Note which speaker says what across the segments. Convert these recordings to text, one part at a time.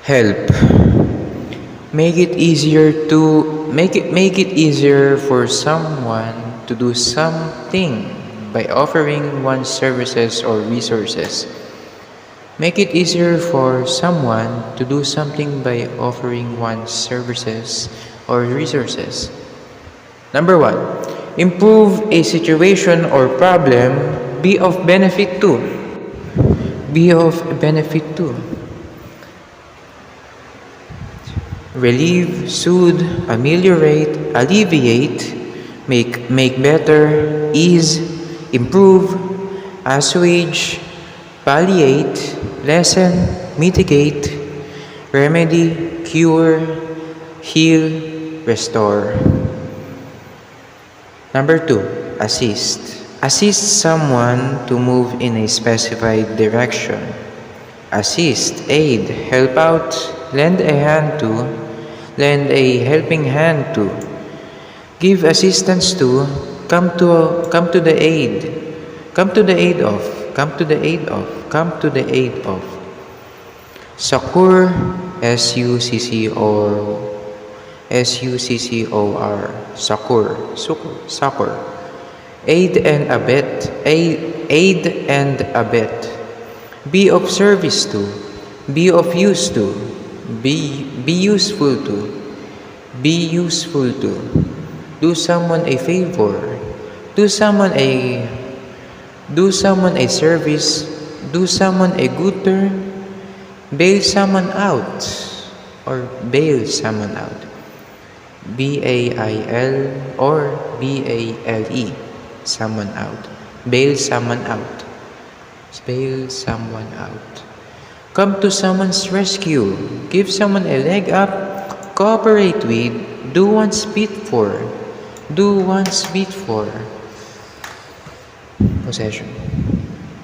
Speaker 1: Help. Make it easier for someone to do something by offering one's services or resources. Make it easier for someone to do something by offering one's services or resources. Number one, improve a situation or problem, be of benefit to. Be of benefit to. Relieve, soothe, ameliorate, alleviate, make better, ease, improve, assuage, palliate, lessen, mitigate, remedy, cure, heal, restore. Number two, assist. Assist someone to move in a specified direction. Assist, aid, help out, lend a helping hand to, give assistance to, come to the aid, come to the aid of, come to the aid of, come to the aid of. Succor, succor, succor. Aid and abet. Be of service to, be of use to, be useful to, be useful to. Do someone a favor, do someone a service, do someone a good turn, bail someone out or bail someone out. BAIL or BALE, someone out. Bail someone out. Bail someone out. Come to someone's rescue. Give someone a leg up. Cooperate with. Do one's bit for. Do one's bit for. Possession.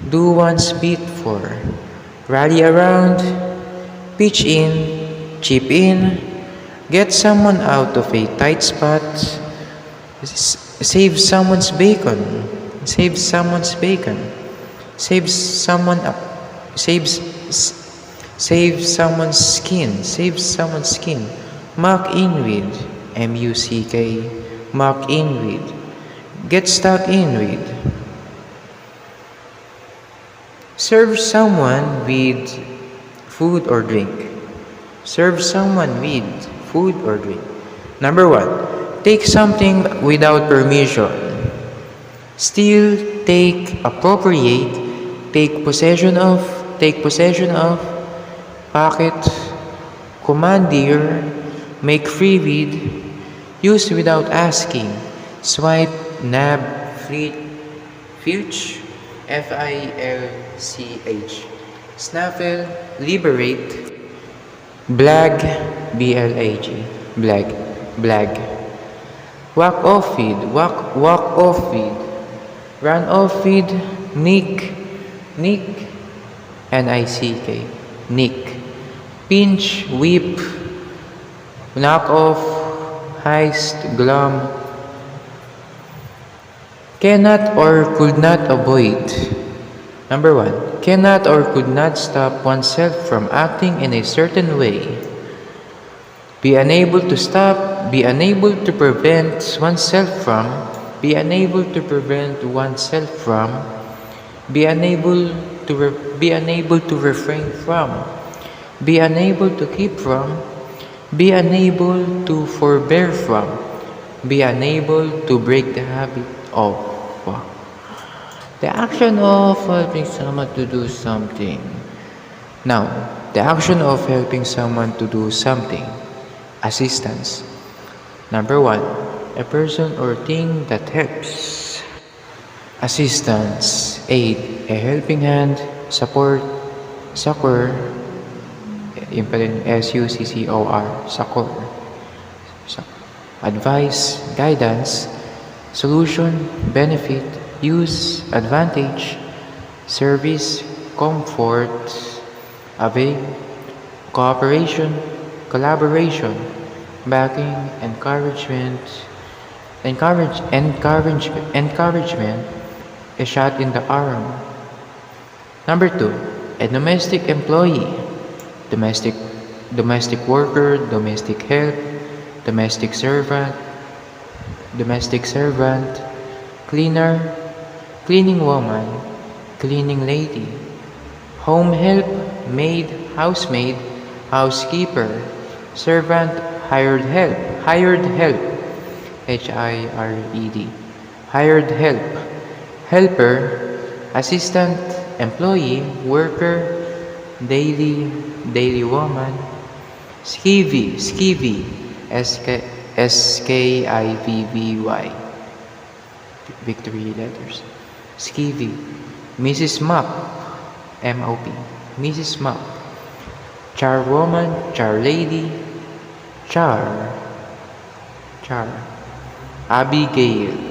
Speaker 1: Do one's bit for. Rally around. Pitch in. Chip in. Get someone out of a tight spot. Save someone's bacon. Save someone's bacon. Save someone up. Save someone's skin. Save someone's skin. Muck in with. MUCK. Muck in with. Get stuck in with. Serve someone with food or drink. Serve someone with food or drink. Number one, take something without permission. Steal, take, appropriate, take possession of, pocket, commandeer, make free with, use without asking, swipe, nab, filch, FILCH, snaffle, liberate, blag, BLAG, blag, walk off feed, walk off feed, run off feed, nick, NICK, nick, pinch, whip, knock off, heist, glum, cannot or could not avoid. Number one, cannot or could not stop oneself from acting in a certain way. Be unable to stop, be unable to prevent oneself from, be unable to prevent oneself from, be unable to refrain from, be unable to keep from, be unable to forbear from, be unable to break the habit of. The action of helping someone to do something. Now, the action of helping someone to do something. Assistance. Number one, a person or thing that helps. Assistance, aid, a helping hand, support, succor, yung pa rin, SUCCOR, succor. Advice, guidance, solution, benefit, use, advantage, service, comfort, avail, cooperation, collaboration, backing, encouragement, a shot in the arm. Number two, a domestic employee, domestic domestic worker, domestic help, domestic servant, cleaner, cleaning woman, cleaning lady, home help, maid, housemaid, housekeeper, servant, hired help, HIRED, hired help, helper, assistant, employee, worker, daily woman, skivvy, SKIVVY, victory letters, skivvy, Mrs. Mop, MOP, Mrs. Mop, charwoman, charlady, char, Abigail,